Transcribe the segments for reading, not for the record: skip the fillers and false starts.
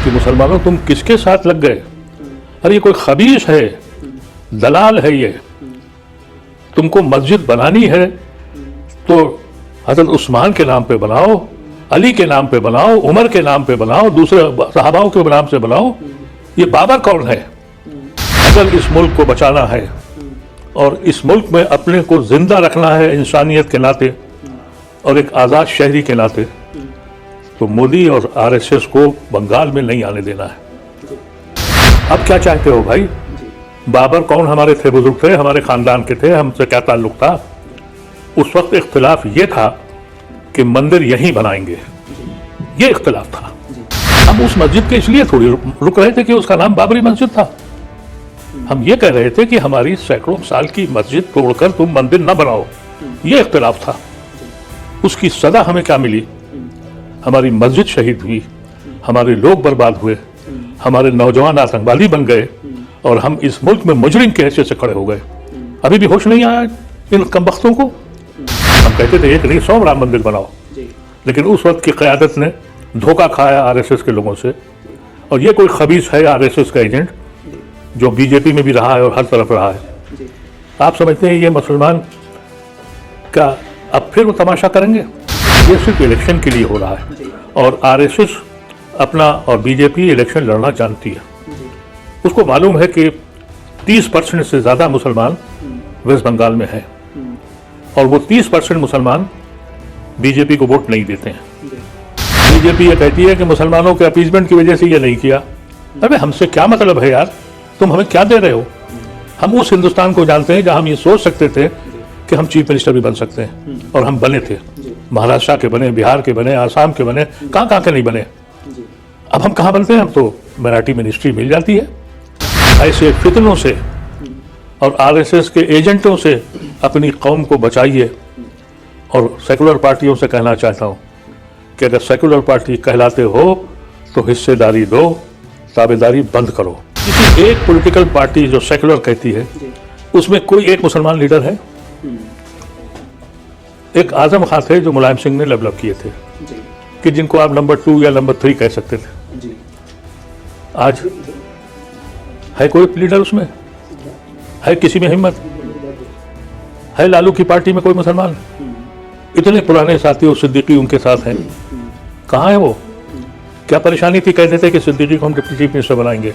कि मुसलमानों तुम किसके साथ लग गए, अरे ये कोई खबीस है, दलाल है ये, तुमको मस्जिद बनानी है तो हजरत उस्मान के नाम पे बनाओ, अली के नाम पे बनाओ, उमर के नाम पे बनाओ, दूसरे सहाबाओं के नाम से बनाओ। ये बाबर कौन है? अगर इस मुल्क को बचाना है और इस मुल्क में अपने को जिंदा रखना है इंसानियत के नाते और एक आज़ाद शहरी के नाते, तो मोदी और आरएसएस को बंगाल में नहीं आने देना है। अब क्या चाहते हो भाई? बाबर कौन हमारे थे, बुजुर्ग थे, हमारे खानदान के थे, हमसे क्या ताल्लुक था? उस वक्त इख्तिलाफ ये था कि मंदिर यहीं बनाएंगे, ये इख्तिलाफ था। हम उस मस्जिद के इसलिए थोड़ी रुक रहे थे कि उसका नाम बाबरी मस्जिद था। हम ये कह रहे थे कि हमारी सैकड़ों साल की मस्जिद तोड़कर तुम मंदिर न बनाओ, ये इख्तिलाफ था। उसकी सजा हमें क्या मिली? हमारी मस्जिद शहीद हुई, हमारे लोग बर्बाद हुए, हमारे नौजवान आतंकवादी बन गए और हम इस मुल्क में मुजरिम के हैसियत से खड़े हो गए। अभी भी होश नहीं आया इन कमबख्तों को। हम कहते थे एक नहीं 100 राम मंदिर बनाओ, लेकिन उस वक्त की क़यादत ने धोखा खाया आरएसएस के लोगों से। और ये कोई खबीस है आरएसएस का एजेंट जो बीजेपी में भी रहा है और हर तरफ रहा है। आप समझते हैं ये मुसलमान का अब फिर वो तमाशा करेंगे? ये सिर्फ इलेक्शन के लिए हो रहा है और आरएसएस अपना और बीजेपी इलेक्शन लड़ना जानती है। उसको मालूम है कि 30% से ज़्यादा मुसलमान वेस्ट बंगाल में हैं और वो 30% मुसलमान बीजेपी को वोट नहीं देते हैं। बीजेपी ये कहती है कि मुसलमानों के अपीजमेंट की वजह से ये नहीं किया। अरे हमसे क्या मतलब है यार, तुम हमें क्या दे रहे हो? हम उस हिंदुस्तान को जानते हैं जहां हम ये सोच सकते थे कि हम चीफ मिनिस्टर भी बन सकते हैं, और हम बने थे। महाराष्ट्र के बने, बिहार के बने, आसाम के बने, कहाँ के नहीं बने। अब हम कहाँ बनते हैं? हम तो मराठी मिनिस्ट्री मिल जाती है। ऐसे फितनों से और आरएसएस के एजेंटों से अपनी कौम को बचाइए। और सेकुलर पार्टियों से कहना चाहता हूँ कि अगर सेकुलर पार्टी कहलाते हो तो हिस्सेदारी दो, ताबेदारी बंद करो। किसी एक पॉलिटिकल पार्टी जो सेकुलर कहती है उसमें कोई एक मुसलमान लीडर है? एक आजम खान थे जो मुलायम सिंह ने डेवलप किए थे कि जिनको आप नंबर 2 या नंबर 3 कह सकते थे। आज है कोई लीडर उसमें? है किसी में हिम्मत? है लालू की पार्टी में कोई मुसलमान? इतने पुराने साथी सिद्दीकी उनके साथ हैं, कहाँ है वो? क्या परेशानी थी? कहते थे कि सिद्दीकी को हम डिप्टी चीफ मिनिस्टर बनाएंगे।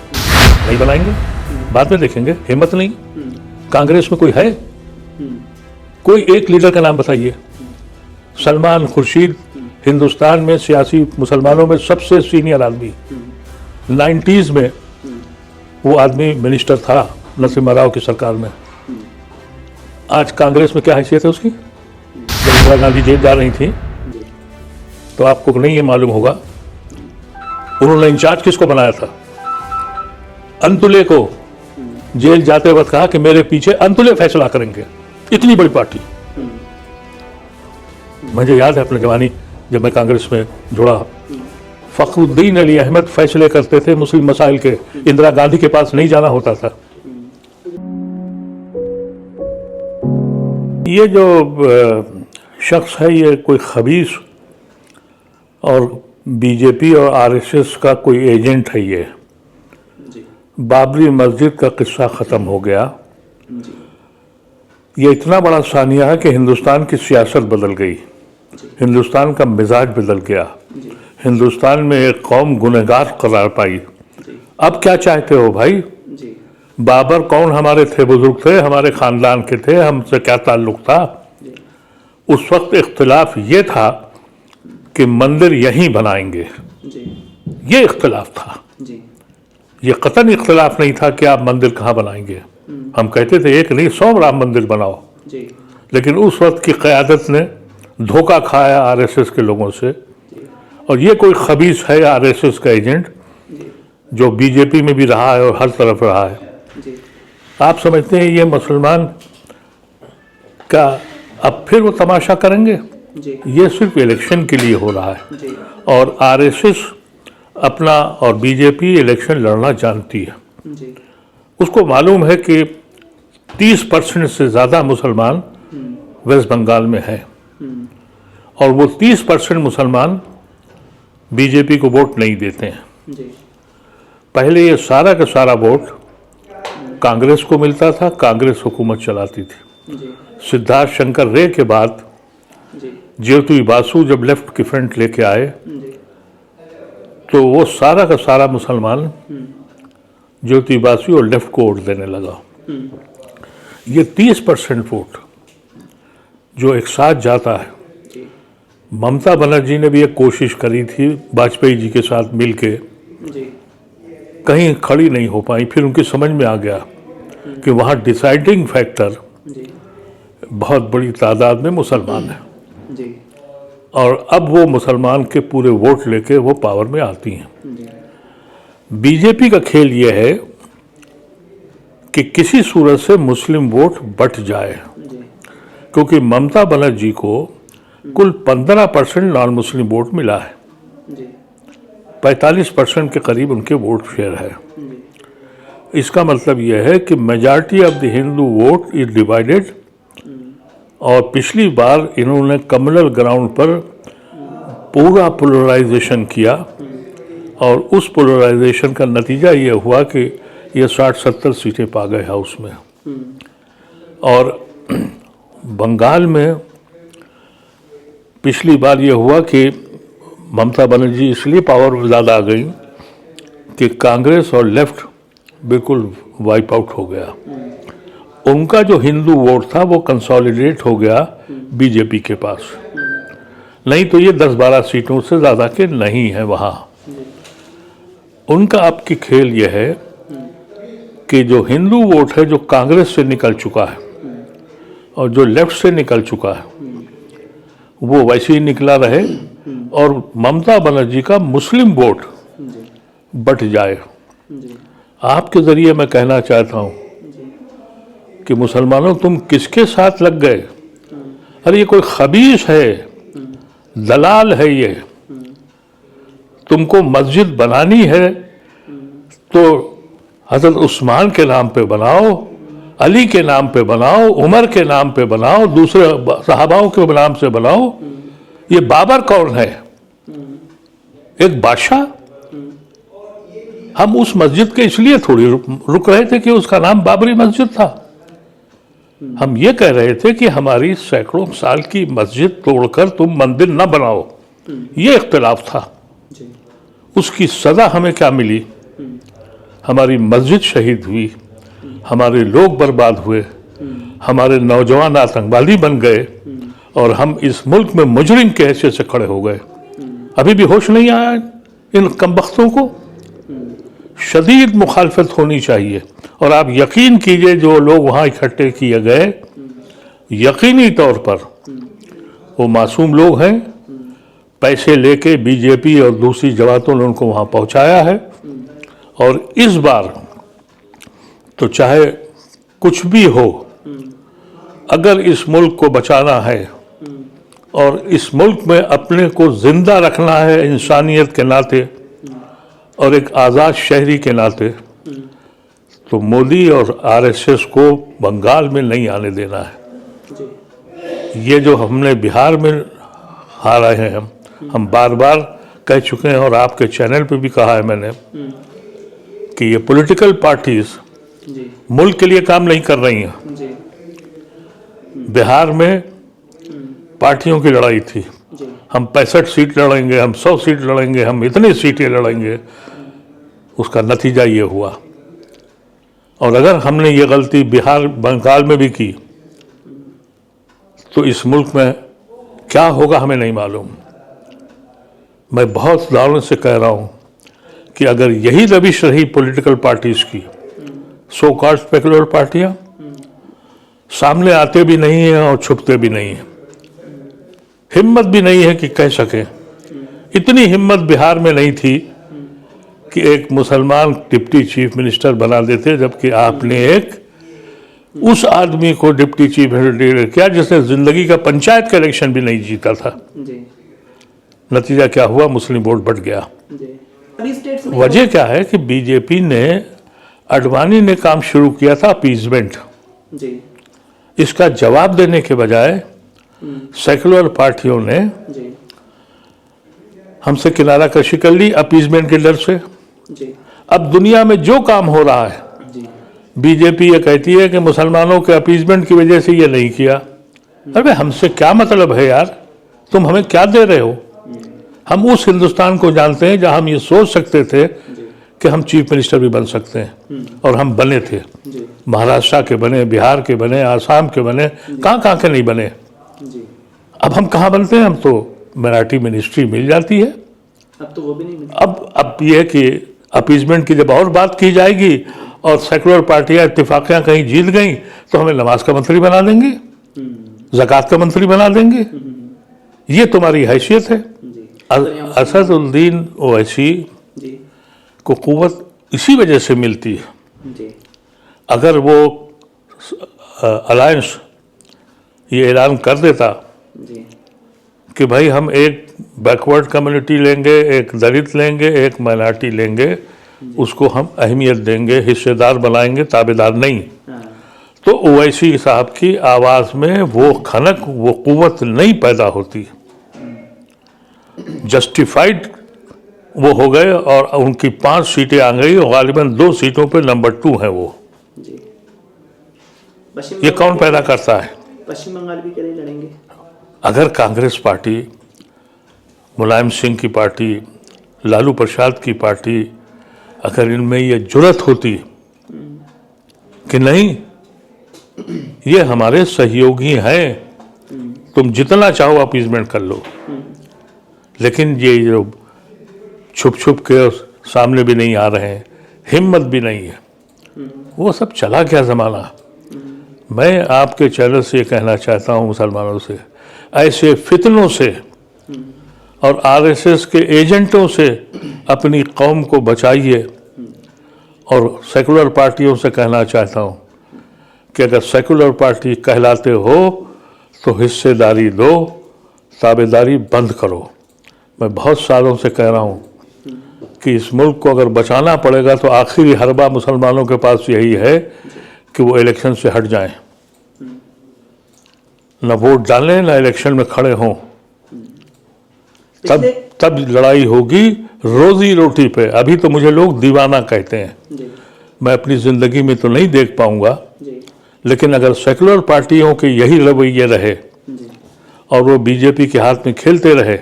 नहीं बनाएंगे, बाद में देखेंगे। हिम्मत नहीं। कांग्रेस में कोई है? कोई एक लीडर का नाम बताइए। सलमान खुर्शीद हिंदुस्तान में सियासी मुसलमानों में सबसे सीनियर आदमी, 90s में वो आदमी मिनिस्टर था नरसिम्हा राव की सरकार में। आज कांग्रेस में क्या हैसियत है उसकी? जब इंदिरा गांधी जेल जा रही थी तो आपको नहीं ये मालूम होगा उन्होंने इंचार्ज किसको बनाया था? अंतुले को जेल जाते वक्त कहा कि मेरे पीछे अंतुले फैसला करेंगे। इतनी बड़ी पार्टी। मुझे याद है अपनी जवानी जब मैं कांग्रेस में जुड़ा, फखरुद्दीन अली अहमद फैसले करते थे मुस्लिम मसाइल के। इंदिरा गांधी के पास नहीं जाना होता था। ये जो शख्स है ये कोई खबीस और बीजेपी और आरएसएस का कोई एजेंट है। ये बाबरी मस्जिद का किस्सा ख़त्म हो गया। ये इतना बड़ा सानिया है कि हिंदुस्तान की सियासत बदल गई, हिंदुस्तान का मिजाज बदल गया, हिंदुस्तान में एक कौम गुनहगार करार पाई। अब क्या चाहते हो भाई? बाबर कौन हमारे थे, बुजुर्ग थे, हमारे खानदान के थे, हमसे क्या ताल्लुक था? उस वक्त इख्तिलाफ ये था कि मंदिर यहीं बनाएंगे, ये इख्तिलाफ था। ये कतन इख्तिलाफ नहीं था कि आप मंदिर कहाँ बनाएंगे। हम कहते थे एक नहीं 100 राम मंदिर बनाओ, लेकिन उस वक्त की क़यादत ने धोखा खाया आरएसएस के लोगों से। और ये कोई खबीस है आरएसएस का एजेंट जो बीजेपी में भी रहा है और हर तरफ रहा है। आप समझते हैं ये मुसलमान का अब फिर वो तमाशा करेंगे? ये सिर्फ इलेक्शन के लिए हो रहा है और आरएसएस अपना और बीजेपी इलेक्शन लड़ना जानती है। उसको मालूम है कि 30% से ज़्यादा मुसलमान वेस्ट बंगाल में हैं और वो 30% मुसलमान बीजेपी को वोट नहीं देते हैं। पहले ये सारा का सारा वोट कांग्रेस को मिलता था, कांग्रेस हुकूमत चलाती थी। जी सिद्धार्थ शंकर रे के बाद जी ज्योति बासु जब लेफ्ट की फ्रंट लेके आए जी तो वो सारा का सारा मुसलमान ज्योति बासु और लेफ्ट को वोट देने लगा। ये 30% वोट जो एक साथ जाता है। जी ममता बनर्जी ने भी एक कोशिश करी थी वाजपेयी जी के साथ मिलके, जी कहीं खड़ी नहीं हो पाई। फिर उनकी समझ में आ गया कि वहाँ डिसाइडिंग फैक्टर जी बहुत बड़ी तादाद में मुसलमान हैं जी और अब वो मुसलमान के पूरे वोट लेके वो पावर में आती हैं। जी बीजेपी का खेल ये है कि किसी सूरत से मुस्लिम वोट बट जाए, जी क्योंकि ममता बनर्जी को कुल 15% नॉन मुस्लिम वोट मिला है, जी 45% के करीब उनके वोट शेयर है। जी इसका मतलब यह है कि majority of the Hindu vote is divided. और पिछली बार इन्होंने कम्युनल ग्राउंड पर पूरा पोलराइजेशन किया और उस पोलराइजेशन का नतीजा ये हुआ कि ये 60-70 सीटें पा गए हाउस में। और बंगाल में पिछली बार ये हुआ कि ममता बनर्जी इसलिए पावर में ज़्यादा आ गई कि कांग्रेस और लेफ्ट बिल्कुल वाइप आउट हो गया। उनका जो हिंदू वोट था वो कंसोलिडेट हो गया बीजेपी के पास, नहीं तो ये 10-12 सीटों से ज़्यादा के नहीं है वहाँ। उनका अब की खेल ये है कि जो हिंदू वोट है जो कांग्रेस से निकल चुका है और जो लेफ्ट से निकल चुका है वो वैसे ही निकला रहे और ममता बनर्जी का मुस्लिम वोट बट जाए। जी आपके ज़रिए मैं कहना चाहता हूँ कि मुसलमानों तुम किसके साथ लग गए? अरे ये कोई खबीस है, दलाल है ये। तुमको मस्जिद बनानी है तो हज़रत उस्मान के नाम पे बनाओ, अली के नाम पे बनाओ, उमर के नाम पे बनाओ, दूसरे सहाबाओं के नाम से बनाओ। ये बाबर कौन है? एक बादशाह। हम उस मस्जिद के इसलिए थोड़ी रुक रहे थे कि उसका नाम बाबरी मस्जिद था। हम ये कह रहे थे कि हमारी सैकड़ों साल की मस्जिद तोड़कर तुम मंदिर न बनाओ, ये इख्तिलाफ था। जी उसकी सज़ा हमें क्या मिली? हमारी मस्जिद शहीद हुई, हमारे लोग बर्बाद हुए, हमारे नौजवान आतंकवादी बन गए और हम इस मुल्क में मुजरिम के हैसियत से खड़े हो गए। अभी भी होश नहीं आया इन कमबख्तों को। शदीद मुखालफत होनी चाहिए। और आप यकीन कीजिए जो लोग वहाँ इकट्ठे किए गए यकीनी तौर पर वो मासूम लोग हैं। पैसे लेके बीजेपी और दूसरी जमातों ने उनको वहाँ पहुँचाया है। और इस बार तो चाहे कुछ भी हो, अगर इस मुल्क को बचाना है और इस मुल्क में अपने को जिंदा रखना है इंसानियत के नाते और एक आज़ाद शहरी के नाते, तो मोदी और आरएसएस को बंगाल में नहीं आने देना है। ये जो हमने बिहार में हारा है, हम बार बार कह चुके हैं और आपके चैनल पे भी कहा है मैंने कि ये पॉलिटिकल पार्टीज जी मुल्क के लिए काम नहीं कर रही हैं। जी बिहार में पार्टियों की लड़ाई थी, जी हम 65 सीट लड़ेंगे, हम 100 सीट लड़ेंगे, हम इतनी सीटें लड़ेंगे। उसका नतीजा ये हुआ। और अगर हमने ये गलती बिहार बंगाल में भी की तो इस मुल्क में क्या होगा हमें नहीं मालूम। मैं बहुत दावत से कह रहा हूँ कि अगर यही रविश रही पॉलिटिकल पार्टीज की, सो कॉल्ड स्पेकुलर पार्टियाँ सामने आते भी नहीं हैं और छुपते भी नहीं हैं, हिम्मत भी नहीं है कि कह सकें। इतनी हिम्मत बिहार में नहीं थी कि एक मुसलमान डिप्टी चीफ मिनिस्टर बना देते, जबकि आपने एक उस आदमी को डिप्टी चीफ मिनिस्टर किया जिसने जिंदगी का पंचायत का इलेक्शन भी नहीं जीता था। जी नतीजा क्या हुआ? मुस्लिम वोट बढ़ गया। जी अभी स्टेट्स में वजह क्या है कि बीजेपी ने, अडवाणी ने काम शुरू किया था अपीजमेंट। जी इसका जवाब देने के बजाय सेकुलर पार्टियों ने जी हमसे किनारा कशी कर ली अपीजमेंट के डर से। जी अब दुनिया में जो काम हो रहा है, जी बीजेपी ये कहती है कि मुसलमानों के अपीजमेंट की वजह से ये नहीं किया। अरे हमसे क्या मतलब है यार, तुम हमें क्या दे रहे हो? हम उस हिंदुस्तान को जानते हैं जहां हम ये सोच सकते थे कि हम चीफ मिनिस्टर भी बन सकते हैं, और हम बने थे। जी महाराष्ट्र के बने, बिहार के बने, आसाम के बने, कहाँ के नहीं बने। जी। अब हम कहाँ बनते हैं? हम तो मराठी मिनिस्ट्री मिल जाती है। अब तो वो भी नहीं मिलती। अब ये है कि अपीजमेंट की जब और बात की जाएगी और सेकुलर पार्टियां इत्तेफाकियां कहीं जीत गई तो हमें नमाज का मंत्री बना देंगे, ज़कात का मंत्री बना देंगे। ये तुम्हारी हैसियत है। जी असदुद्दीन ओवैसी जी को कुव्वत इसी वजह से मिलती है। जी अगर वो अलायंस ये ऐलान कर देता जी कि भाई हम एक बैकवर्ड कम्युनिटी लेंगे, एक दलित लेंगे, एक माइनॉरिटी लेंगे, उसको हम अहमियत देंगे, हिस्सेदार बनाएंगे, ताबेदार नहीं, हाँ तो ओवैसी साहब की आवाज़ में वो खनक, वो कुव्वत नहीं पैदा होती। जस्टिफाइड वो हो गए और उनकी 5 सीटें आ गई और गालिबन 2 सीटों पे नंबर 2 है वो। जी। पश्चिम ये बंगाल कौन पैदा करता है? पश्चिम बंगाल भी कहीं लड़ेंगे। अगर कांग्रेस पार्टी, मुलायम सिंह की पार्टी, लालू प्रसाद की पार्टी, अगर इनमें ये जुर्रत होती कि नहीं ये हमारे सहयोगी हैं, तुम जितना चाहो अपीजमेंट कर लो, लेकिन ये जो छुप छुप के सामने भी नहीं आ रहे हैं, हिम्मत भी नहीं है, वो सब चला क्या ज़माना। मैं आपके चैनल से ये कहना चाहता हूँ मुसलमानों से, ऐसे फितनों से और आरएसएस के एजेंटों से अपनी कौम को बचाइए। और सेकुलर पार्टियों से कहना चाहता हूँ कि अगर सेकुलर पार्टी कहलाते हो तो हिस्सेदारी दो, ताबेदारी बंद करो। मैं बहुत सालों से कह रहा हूँ कि इस मुल्क को अगर बचाना पड़ेगा तो आखिरी हरबा मुसलमानों के पास यही है कि वो इलेक्शन से हट जाएं, न वोट डालें, न इलेक्शन में खड़े हों। तब लड़ाई होगी रोजी रोटी पे। अभी तो मुझे लोग दीवाना कहते हैं, जी मैं अपनी ज़िंदगी में तो नहीं देख पाऊंगा, जी लेकिन अगर सेकुलर पार्टियों के यही रवैये रहे जी और वो बीजेपी के हाथ में खेलते रहे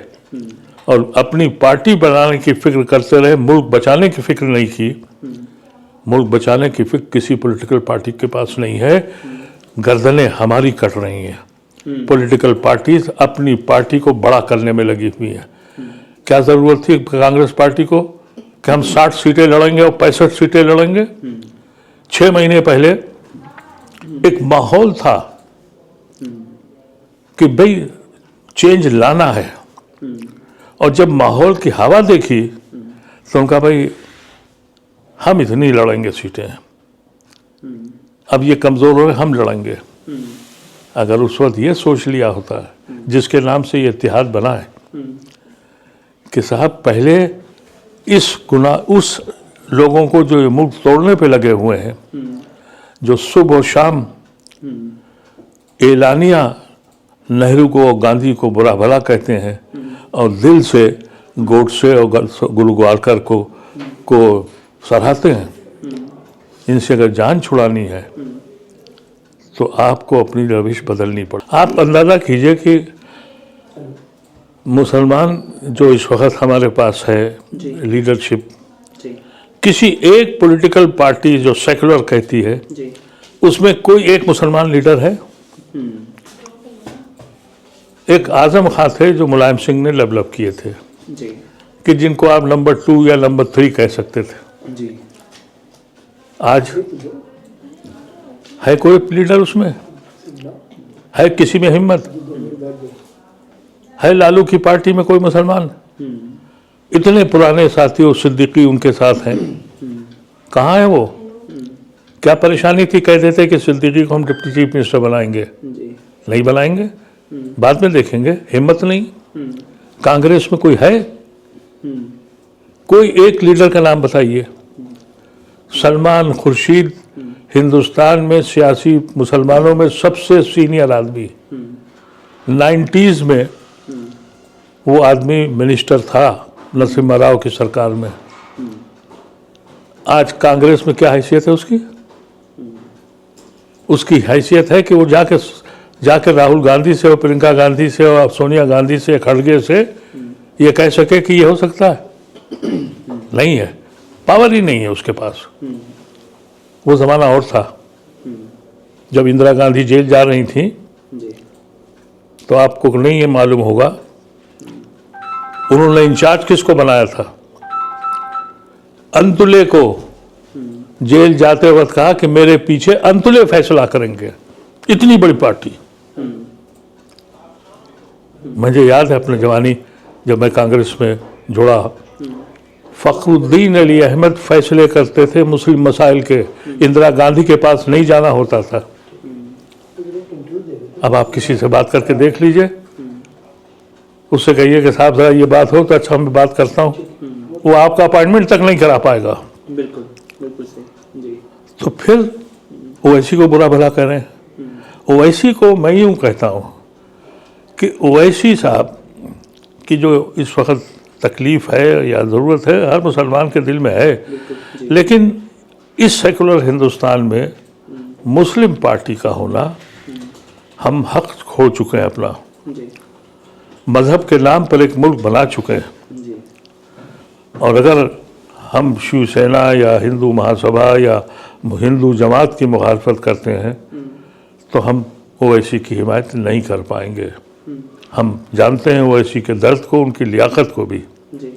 और अपनी पार्टी बनाने की फिक्र करते रहे, मुल्क बचाने की फिक्र नहीं की। मुल्क बचाने की फिक्र किसी पॉलिटिकल पार्टी के पास नहीं है। गर्दनें हमारी कट रही हैं। पॉलिटिकल पार्टीज अपनी पार्टी को बड़ा करने में लगी हुई हैं। क्या ज़रूरत थी कांग्रेस पार्टी को कि हम 60 सीटें लड़ेंगे और 65 सीटें लड़ेंगे? 6 महीने पहले एक माहौल था कि भाई चेंज लाना है, और जब माहौल की हवा देखी तो उनका भाई हम इतनी लड़ेंगे सीटें, अब ये कमज़ोर हो गए, हम लड़ेंगे। अगर उस वक्त ये सोच लिया होता है जिसके नाम से ये इत्तेहाद बना है कि साहब पहले उस लोगों को जो ये मुल्क तोड़ने पे लगे हुए हैं, जो सुबह और शाम एलानिया नेहरू को और गांधी को बुरा भला कहते हैं और दिल से गोडसे और गुलगवारकर को सराहते हैं, इनसे अगर जान छुड़ानी है तो आपको अपनी रविश बदलनी पड़े। आप अंदाज़ा कीजिए कि मुसलमान जो इस वक्त हमारे पास है लीडरशिप, जी किसी एक पॉलिटिकल पार्टी जो सेकुलर कहती है जी उसमें कोई एक मुसलमान लीडर है? एक आजम खां थे जो मुलायम सिंह ने डेवलप किए थे, जी कि जिनको आप नंबर 2 या नंबर 3 कह सकते थे। जी आज है कोई लीडर उसमें? है किसी में हिम्मत? है लालू की पार्टी में कोई मुसलमान? इतने पुराने साथी सिद्दीकी उनके साथ हैं, कहाँ है वो? क्या परेशानी थी? कह देते कि सिद्दीकी को हम डिप्टी चीफ मिनिस्टर बनाएंगे। जी नहीं बनाएंगे, बाद में देखेंगे। हिम्मत नहीं। कांग्रेस में कोई है? कोई एक लीडर का नाम बताइए। सलमान खुर्शीद हिंदुस्तान में सियासी मुसलमानों में सबसे सीनियर आदमी, 90s में वो आदमी मिनिस्टर था नरसिम्हा राव की सरकार में। आज कांग्रेस में क्या हैसियत है उसकी? उसकी हैसियत है कि वो जाके राहुल गांधी से और प्रियंका गांधी से और सोनिया गांधी से, खड़गे से ये कह सके कि ये हो सकता है? नहीं है, पावर ही नहीं है उसके पास। वो ज़माना और था। जब इंदिरा गांधी जेल जा रही थी जी तो आपको नहीं ये मालूम होगा उन्होंने इंचार्ज किसको बनाया था? अंतुले को जेल जाते वक्त कहा कि मेरे पीछे अंतुले फैसला करेंगे। इतनी बड़ी पार्टी। मुझे याद है अपने जवानी जब मैं कांग्रेस में जुड़ा, फखरुद्दीन अली अहमद फैसले करते थे मुस्लिम मसाइल के। इंदिरा गांधी के पास नहीं जाना होता था। अब आप किसी से बात करके देख लीजिए, उससे कहिए कि साहब जरा ये बात हो तो अच्छा मैं बात करता हूँ, वो आपका अपॉइंटमेंट तक नहीं करा पाएगा। बिल्कुल बिल्कुल सही जी। तो फिर ओवैसी को बुरा भला कह रहे हैं। ओवैसी को मैं यूँ कहता हूँ कि ओवैसी साहब की जो इस वक्त तकलीफ़ है या ज़रूरत है हर मुसलमान के दिल में है, लेकिन इस सेकुलर हिंदुस्तान में मुस्लिम पार्टी का होना, हम हक खो चुके हैं अपना। जी मज़हब के नाम पर एक मुल्क बना चुके हैं। जी और अगर हम शिवसेना या हिंदू महासभा या हिंदू जमात की मुखालफत करते हैं तो हम ओवैसी की हिमायत नहीं कर पाएंगे। हम जानते हैं ओवैसी के दर्द को, उनकी लियाकत को भी। जी